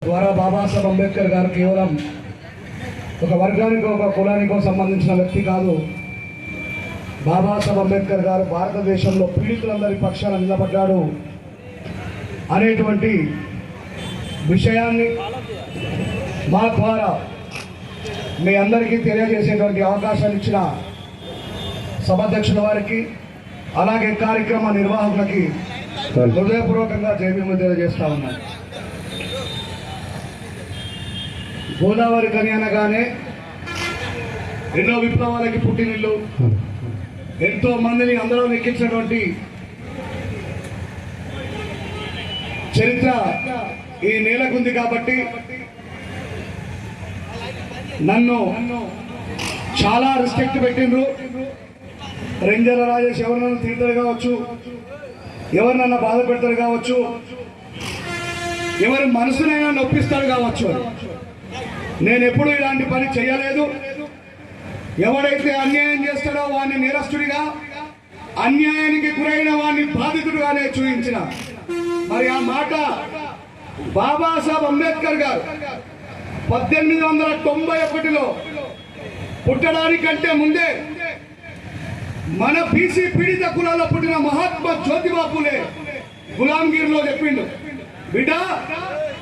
ద్వారా బాబాసాహెబ్ అంబేద్కర్ గారు కేవలం ఒక వర్గానికో ఒక కులానికో సంబంధించిన వ్యక్తి కాదు. బాబాసాహెబ్ అంబేద్కర్ గారు భారతదేశంలో పీడితులందరి పక్షాన నిలబడ్డాడు అనేటువంటి విషయాన్ని మా ద్వారా మీ అందరికీ తెలియజేసేటువంటి అవకాశాన్ని ఇచ్చిన సభాధ్యక్షుల వారికి, అలాగే కార్యక్రమ నిర్వాహకులకి హృదయపూర్వకంగా జైభీములు తెలియజేస్తా ఉన్నాను. గోదావరి కని అనగానే ఎన్నో విప్లవాలకి పుట్టినిల్లు, ఎంతో మందిని అందరూ ఎక్కించినటువంటి చరిత్ర ఈ నేలకుంది. కాబట్టి నన్ను చాలా రెస్పెక్ట్ పెట్టిండ్రు. రేంజర్ల రాజేష్ ఎవరినన్నా తిడతారు కావచ్చు, ఎవరినన్నా బాధ పెడతారు కావచ్చు, ఎవరి మనసునైనా నొప్పిస్తాడు కావచ్చు. నేను ఎప్పుడూ ఇలాంటి పని చేయలేదు. ఎవడైతే అన్యాయం చేస్తాడో వాడిని నేరస్తుడిగా, అన్యాయానికి గురైన వాడిని బాధితుడిగానే చూపించిన. మరి ఆ మాట బాబాసాహెబ్ అంబేద్కర్ గారు 1891లో పుట్టడానికంటే ముందే మన బీసీ పీడిత కులాల్లో పుట్టిన మహాత్మా జ్యోతిబా ఫులే గులాంగిరిలో చెప్పిండు, బిడ్డ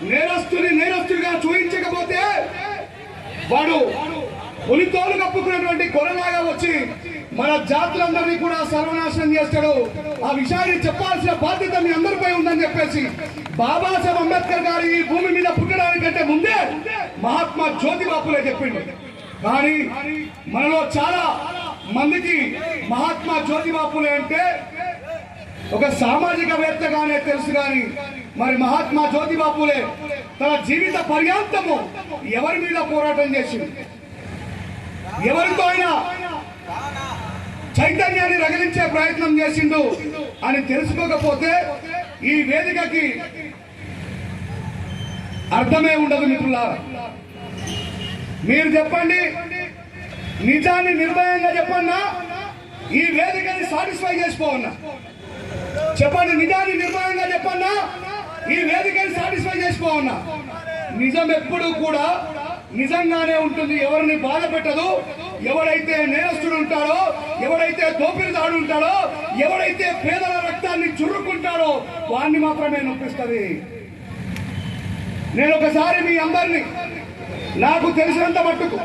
నేరస్తుడిగా చూపించకపోతే వాడు పులితోలు కప్పుకున్నటువంటి కొరలాగా వచ్చి మన జాతులందరినీ కూడా సర్వనాశనం చేస్తాడు. ఆ విషయాన్ని చెప్పాల్సిన బాధ్యత మీ అందరిపై ఉందని చెప్పేసి బాబాసాహెబ్ అంబేద్కర్ గారు ఈ భూమి మీద పుట్టడానికంటే ముందే మహాత్మా జ్యోతిబా ఫులే చెప్పిండు. కానీ మనలో చాలా మందికి మహాత్మా జ్యోతిబా ఫులే అంటే ఒక సామాజికవేత్తగానే తెలుసు. కానీ మరి మహాత్మా జ్యోతిబా ఫులే తన జీవిత పర్యాంతము ఎవరి మీద పోరాటం చేసింది, ఎవరితో అయినా చైతన్యాన్ని రగిలించే ప్రయత్నం చేసిండు అని తెలుసుకోకపోతే ఈ వేదికకి అర్థమే ఉండదు. మిత్రులారా, మీరు చెప్పండి, నిజాన్ని నిర్భయంగా చెప్పన్నా ఈ వేదికని సాటిస్ఫై చేసుకోవన్నా? చెప్పండి, నిజాన్ని నిర్భయంగా చెప్పన్నా ఈ వేదికని సాటిస్ఫై చేసుకోవన్నా? నిజం ఎప్పుడు కూడా నిజంగానే ఉంటుంది, ఎవరిని బాధ పెట్టదు. ఎవడైతే నేరస్తుడు ఉంటాడో, ఎవడైతే దోపిడిదాడు ఉంటాడో, ఎవడైతే పేదల రక్తాన్ని చురుకుంటాడో వాడిని మాత్రమే నొప్పిస్తుంది. నేను ఒకసారి మీ అందరినీ నాకు తెలిసినంత మట్టుకు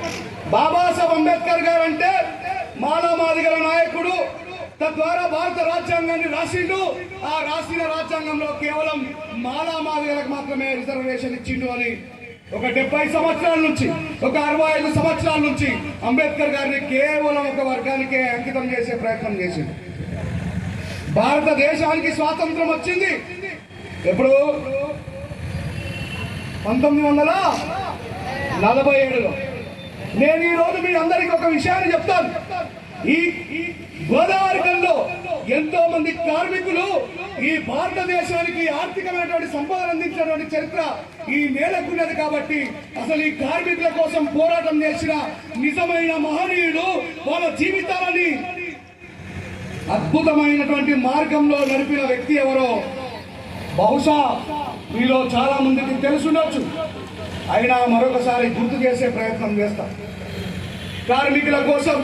బాబాసాహెబ్ అంబేద్కర్ గారు అంటే మానవవాదిగల నాయకుడు, తద్వారా భారత రాజ్యాంగాన్ని రాసిండు. ఆ రాసిన రాజ్యాంగంలో కేవలం మానవవాదిగలకు మాత్రమే రిజర్వేషన్ ఇచ్చిండు అని ఒక 70 సంవత్సరాల నుంచి, ఒక 65 సంవత్సరాల నుంచి అంబేద్కర్ గారిని కేవలం ఒక వర్గానికే అంకితం చేసే ప్రయత్నం చేసింది. భారతదేశానికి స్వాతంత్రం వచ్చింది ఎప్పుడు? 1947లో. నేను ఈ రోజు మీ అందరికీ ఒక విషయాన్ని చెప్తాను. ఈ గోదావరి కనిలో ఎంతో మంది కార్మికులు ఈ భారతదేశానికి ఆర్థికమైనటువంటి సంపదను అందించినటువంటి చరిత్ర ఈ నేలకున్నది. కాబట్టి అసలు ఈ కార్మికుల కోసం పోరాటం చేసిన నిజమైన మహనీయుడు వాళ్ళ జీవితాలని అద్భుతమైనటువంటి మార్గంలో నడిపిన వ్యక్తి ఎవరో బహుశా మీలో చాలా మందికి తెలుసుండొచ్చు. అయినా మరొకసారి గుర్తు చేసే ప్రయత్నం చేస్తాం. కార్మికుల కోసం,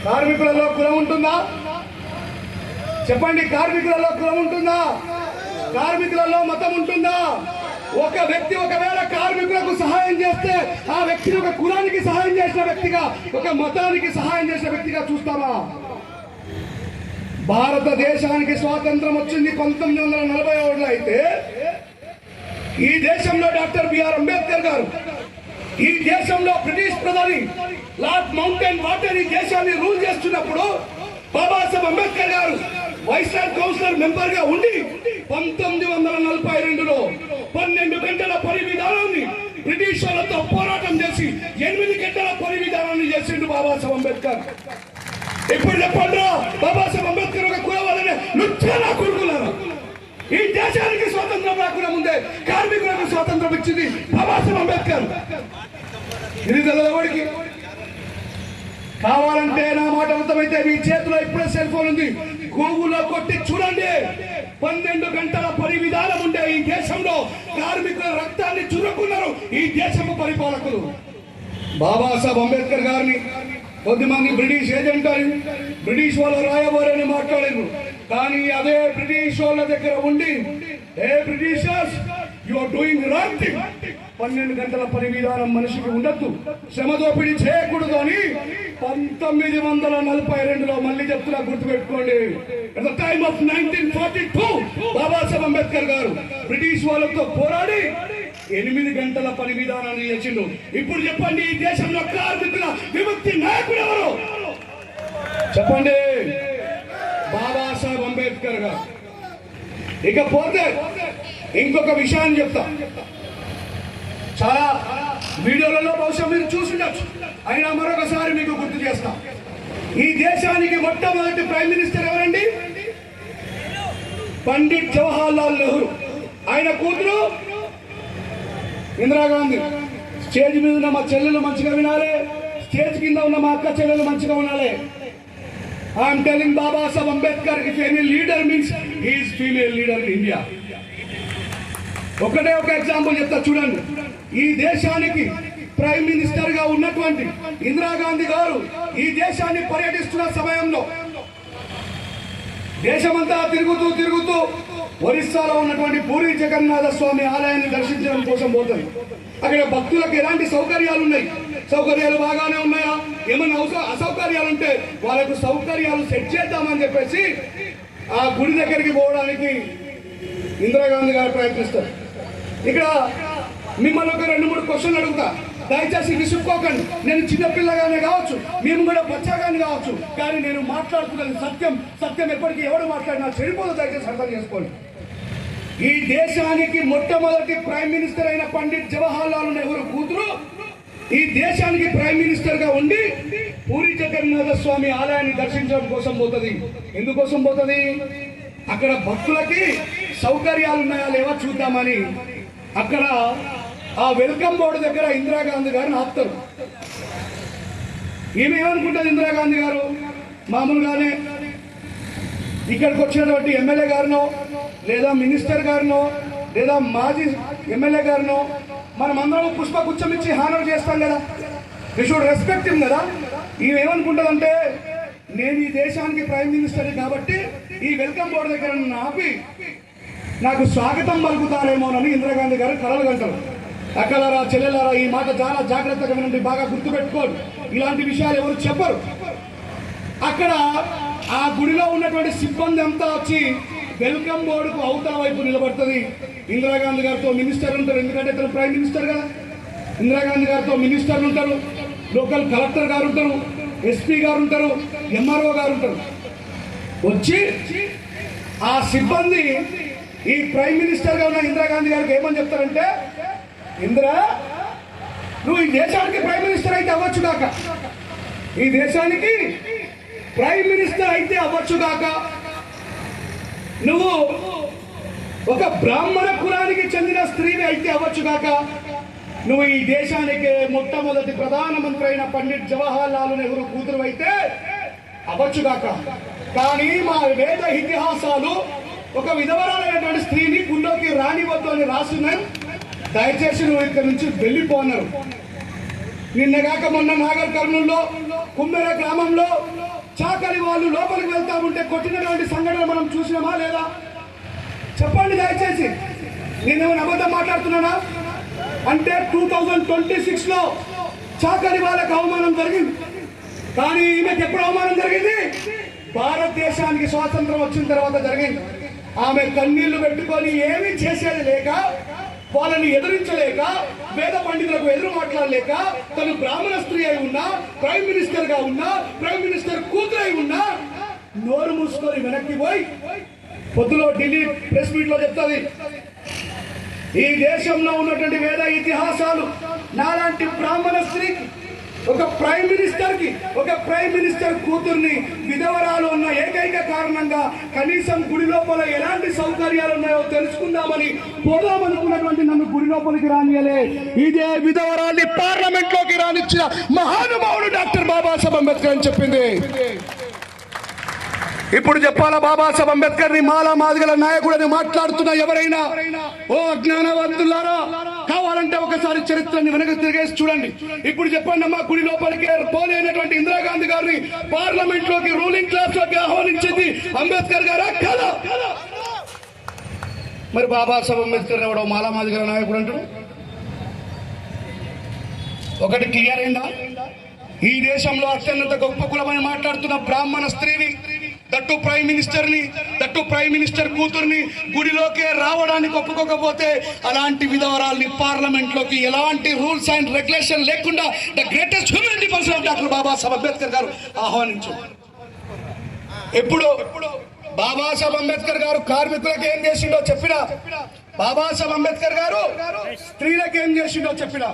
కార్మికులలో కులం ఉంటుందా? చెప్పండి, కార్మికులలో కులం ఉంటుందా? కార్మికులలో మతం ఉంటుందా? ఒక వ్యక్తి ఒకవేళ కార్మికులకు సహాయం చేస్తే ఆ వ్యక్తిని ఒక కులానికి సహాయం చేసిన వ్యక్తిగా, ఒక మతానికి సహాయం చేసిన వ్యక్తిగా చూస్తామా? భారతదేశానికి స్వాతంత్రం వచ్చింది 1947లో అయితే ఈ దేశంలో డాక్టర్ బిఆర్ అంబేద్కర్ గారు, ఈ దేశంలో బ్రిటిష్ ప్రధాని లార్డ్ మౌంటైన్ బాటన్ ఈ దేశాన్ని రూల్ చేస్తున్నప్పుడు బాబాసాహెబ్ అంబేద్కర్ గారు వైస్రాయ్ కౌన్సిలర్ మెంబర్ గా ఉండి 1942లో 12 గంటల పని విధానాన్ని బ్రిటిష్ వాళ్ళతో పోరాటం చేసి 8 గంటల పని విధానాన్ని చేసిండు బాబాసాహెబ్ అంబేద్కర్. ఇప్పుడు చెప్పండి, బాబాసాహెబ్ అంబేద్కర్ ఒక కులవాళ్ళనే నృత్యాల కొడుకున్నారు. ఈ దేశానికి స్వాతంత్రం రాకుండా ముందే కార్మికులకు స్వాతంత్రం ఇచ్చింది బాబాసాహెబ్ అంబేద్కర్. ఇది తెల్లవాడికి కావాలంటే నా మాట అర్థమైతే మీ చేతిలో ఇప్పుడే సెల్ ఫోన్ ఉంది, గూగుల్లో కొట్టి చూడండి. 12 గంటల పని విధానం ఉండే ఈ దేశంలో కార్మికుల రక్తాన్ని చురుకున్నారు ఈ దేశపు పరిపాలకులు. బాబాసాహెబ్ అంబేద్కర్ గారిని కొద్దిమంది బ్రిటిష్ ఏజెంట్ అని బ్రిటిష్ వాళ్ళు రాయబోరని మాట్లాడారు. కానీ అదే బ్రిటిష్ వాళ్ళ దగ్గర ఉండి ఏ Britishers you are doing wrong thing, 12 గంటల పని విధానం మనిషికి ఉండద్దు, శ్రమ దోపిడీ చేయకూడదు అని 1942లో మళ్ళీ చెప్తున్నా, గుర్తుపెట్టుకోండి. At the time of 1942 Babasaheb Ambedkar గారు బ్రిటిష్ వాళ్ళతో పోరాడి 8 గంటల పని విధానాన్ని చేసిండు. ఇప్పుడు చెప్పండి, ఈ దేశంలో కార్మికుల విముక్తి నాయకుడు ఎవరు? చెప్పండి, బాబాసాహెబ్ అంబేద్కర్ గారు. ఇకపోతే ఇంకొక విషయాన్ని చెప్తా. చాలా వీడియోలలో బహుశా మీరు చూసుండొచ్చు, అయినా మరొకసారి మీకు గుర్తు చేస్తాం. ఈ దేశానికి మొట్టమొదటి ప్రైమ్ మినిస్టర్ ఎవరండి? పండిట్ జవహర్ లాల్ నెహ్రూ. ఆయన కూతురు ఇందిరాగాంధీ. స్టేజ్ మీద ఉన్న మా చెల్లెలు మంచిగా వినాలి, స్టేజ్ కింద ఉన్న మా అక్క చెల్లెలు మంచిగా వినాలి. I'm telling Babasaheb Ambedkar if any leader means he is female leader in India. ఒకటే ఒక ఎగ్జాంపుల్ చెప్తా చూడండి. ఈ దేశానికి ప్రైమ్ మినిస్టర్ గా ఉన్నటువంటి ఇందిరాగాంధీ గారు ఈ దేశాన్ని పర్యటిస్తున్న సమయంలో దేశమంతా తిరుగుతూ ఒరిస్సాలో ఉన్నటువంటి పూరి జగన్నాథ స్వామి ఆలయాన్ని దర్శించడం కోసం పోతుంది. అక్కడ భక్తులకు ఎలాంటి సౌకర్యాలు ఉన్నాయి? సౌకర్యాలు బాగానే ఉన్నాయా? ఏమైనా అసౌకర్యాలు ఉంటే వాళ్ళకు సౌకర్యాలు సెట్ చేద్దామని చెప్పేసి ఆ గుడి దగ్గరికి పోవడానికి ఇందిరాగాంధీ గారు ప్రయత్నిస్తారు. ఇక్కడ మిమ్మల్ని ఒక 2-3 క్వశ్చన్లు అడుగుతా, దయచేసి విసుక్కోకండి. నేను చిన్నపిల్లగానే కావచ్చు, మేము కూడా బచ్చాగానే కావచ్చు, కానీ నేను మాట్లాడుతున్నది సత్యం ఎప్పటికీ ఎవరు మాట్లాడినా చెడిపోదు, దయచేసి అర్థం చేసుకోండి. ఈ దేశానికి మొట్టమొదటి ప్రైమ్ మినిస్టర్ అయిన పండిట్ జవహర్ లాల్ నెహ్రూ కూతురు ఈ దేశానికి ప్రైమ్ మినిస్టర్ గా ఉండి పూరి జగన్నాథ స్వామి ఆలయాన్ని దర్శించడం కోసం పోతుంది. ఎందుకోసం పోతుంది? అక్కడ భక్తులకి సౌకర్యాలు ఉన్నాయా లేవా చూద్దామని అక్కడ ఆ వెల్కమ్ బోర్డు దగ్గర ఇందిరాగాంధీ గారిని ఆపుతారు. ఈమె ఏమనుకుంటుంది? ఇందిరాగాంధీ గారు మామూలుగానే ఇక్కడికి వచ్చినటువంటి ఎమ్మెల్యే గారినో లేదా మినిస్టర్ గారినో లేదా మాజీ ఎమ్మెల్యే గారినో మనం అందరం పుష్పగుచ్చం ఇచ్చి హానర్ చేస్తాం కదా, వి షుడ్ రెస్పెక్ట్ హిమ్ కదా. ఈమె ఏమనుకుంటుందంటే, నేను ఈ దేశానికి ప్రైమ్ మినిస్టర్ కాబట్టి ఈ వెల్కమ్ బోర్డు దగ్గర నన్ను ఆపి నాకు స్వాగతం పలుకుతారేమోనని ఇందిరాగాంధీ గారు కలలు కంటారు. అక్కలారా చెల్లెలారా, ఈ మాట చాలా జాగ్రత్తగా వినండి, బాగా గుర్తుపెట్టుకోండి. ఇలాంటి విషయాలు ఎవరు చెప్పరు. అక్కడ ఆ గుడిలో ఉన్నటువంటి సిబ్బంది అంతా వచ్చి వెల్కమ్ బోర్డుకు అవతల వైపు నిలబడుతుంది. ఇందిరాగాంధీ గారితో మినిస్టర్ ఉంటారు, ఎందుకంటే ఇతను ప్రైమ్ మినిస్టర్ కదా. ఇందిరాగాంధీ గారితో మినిస్టర్లు ఉంటారు, లోకల్ కలెక్టర్ గారు ఉంటారు, ఎస్పీ గారు ఉంటారు, ఎంఆర్ఓ గారు ఉంటారు. వచ్చి ఆ సిబ్బంది ఈ ప్రైమ్ మినిస్టర్ గా ఉన్న ఇందిరాగాంధీ గారికి ఏమని చెప్తారంటే, ఇందిరా, నువ్వు ఈ దేశానికి ప్రైమ్ మినిస్టర్ అయితే అవ్వచ్చుగాక, ఈ దేశానికి ప్రైమ్ మినిస్టర్ అయితే అవ్వచ్చుగాక, నువ్వు ఒక బ్రాహ్మణ కులానికి చెందిన స్త్రీని అయితే అవ్వచ్చుగాక, నువ్వు ఈ దేశానికి మొట్టమొదటి ప్రధానమంత్రి అయిన పండిట్ జవహర్ లాల్ నెహ్రూ కూతురు అయితే అవ్వచ్చుగాక, కానీ మా వేద ఇతిహాసాలు ఒక విధవరాలైనటువంటి స్త్రీని గుళ్ళోకి రానివద్దు అని రాస్తున్నాను, దయచేసి నువ్వు ఇక్కడ నుంచి వెళ్ళిపోన్నారు. నిన్నగాక మొన్న నాగర్ కర్నూల్లో కుమ్మెర గ్రామంలో చాకలి వాళ్ళు లోపలికి వెళ్తా ఉంటే కొట్టినటువంటి సంఘటన మనం చూసినామా లేదా? చెప్పండి దయచేసి. నేనేమైనా అబద్ధం మాట్లాడుతున్నానా? అంటే 2026లో చాకలి వాళ్ళకి అవమానం జరిగింది, కానీ ఈమెకి ఎప్పుడు అవమానం జరిగింది? భారతదేశానికి స్వాతంత్రం వచ్చిన తర్వాత జరిగింది. ఆమె కన్నీళ్లు పెట్టుకొని ఏమీ చేసేది లేక, వాళ్ళని ఎదిరించలేక, వేద పండితులకు ఎదురు మాట్లాడలేక, తను బ్రాహ్మణ స్త్రీ అయి ఉన్నా, ప్రైమ్ మినిస్టర్ గా ఉన్నా, ప్రైమ్ మినిస్టర్ కూతురు అయి ఉన్నా, నోరు మూసుకొని వెనక్కి పోయి పొద్దులో ఢిల్లీ ప్రెస్ మీట్ లో చెప్తుంది, ఈ దేశంలో ఉన్నటువంటి వేద ఇతిహాసాలు నాలాంటి బ్రాహ్మణ స్త్రీకి, ఒక ప్రైమ్ మినిస్టర్ కూతుర్ని విధవరాలు ఉన్న ఏకైక కారణంగా కనీసం గుడి లోపల ఎలాంటి సౌకర్యాలు ఉన్నాయో తెలుసుకుందామని పోదామనుకున్నటువంటి నన్ను గుడి లోపలికి రానియలే. ఇదే విధవరాల్ని పార్లమెంట్ లోకి రానిచ్చిన మహానుభావుడు డాక్టర్ బాబాసాహెబ్ అంబేద్కర్ అని చెప్పింది. ఇప్పుడు చెప్పాలా బాబాసాహెబ్ అంబేద్కర్ ని మాలా మాదిగల నాయకుడని మాట్లాడుతున్న ఎవరైనా ఓ అజ్ఞానవంతులారా, కావాలంటే ఒకసారి చరిత్రని వెనక తిరిగేసి చూడండి. ఇప్పుడు చెప్పండి అమ్మా, గుడి లోపలికి పోలేనటువంటి ఇందిరాగాంధీ గారిని పార్లమెంట్ లోకి రూలింగ్ క్లాస్ లోకి ఆహ్వానించింది అంబేద్కర్ గారా కాదా? మరి బాబాసాహెబ్ అంబేద్కర్ ఎవడో మాలా మాదిగల నాయకుడు అంటాడు. ఒకటి క్లియర్ అయిందా? ఈ దేశంలో అత్యున్నత గొప్ప కులమని మాట్లాడుతున్న బ్రాహ్మణ స్త్రీని, దట్టు ప్రైమ్ మినిస్టర్ కూతుర్ని గుడిలోకే రావడానికి ఒప్పుకోకపోతే అలాంటి విధవరాల్ని పార్లమెంట్ లోకి ఎలాంటి రూల్స్ అండ్ రెగ్యులేషన్ లేకుండా the greatest humanity person of doctor Babasaheb Ambedkar గారు ఆహ్వానించారు. ఎప్పుడు బాబాసాహెబ్ అంబేద్కర్ గారు కార్మికులకు ఏం చేసిండో చెప్పినా, బాబాసాహెబ్ అంబేద్కర్ గారు స్త్రీలకు ఏం చేసిండో చెప్పినా,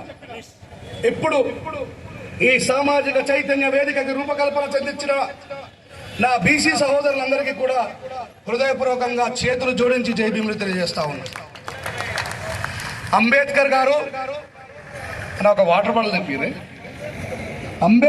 ఇప్పుడు ఈ సామాజిక చైతన్య వేదికకి రూపకల్పన చెందించిన నా బీసీ సహోదరులందరికీ కూడా హృదయపూర్వకంగా చేతులు జోడించి జై భీములు తెలియజేస్తా ఉన్నా. అంబేద్కర్ గారు ఒక వాటర్ బాటిల్ తెప్పిరే.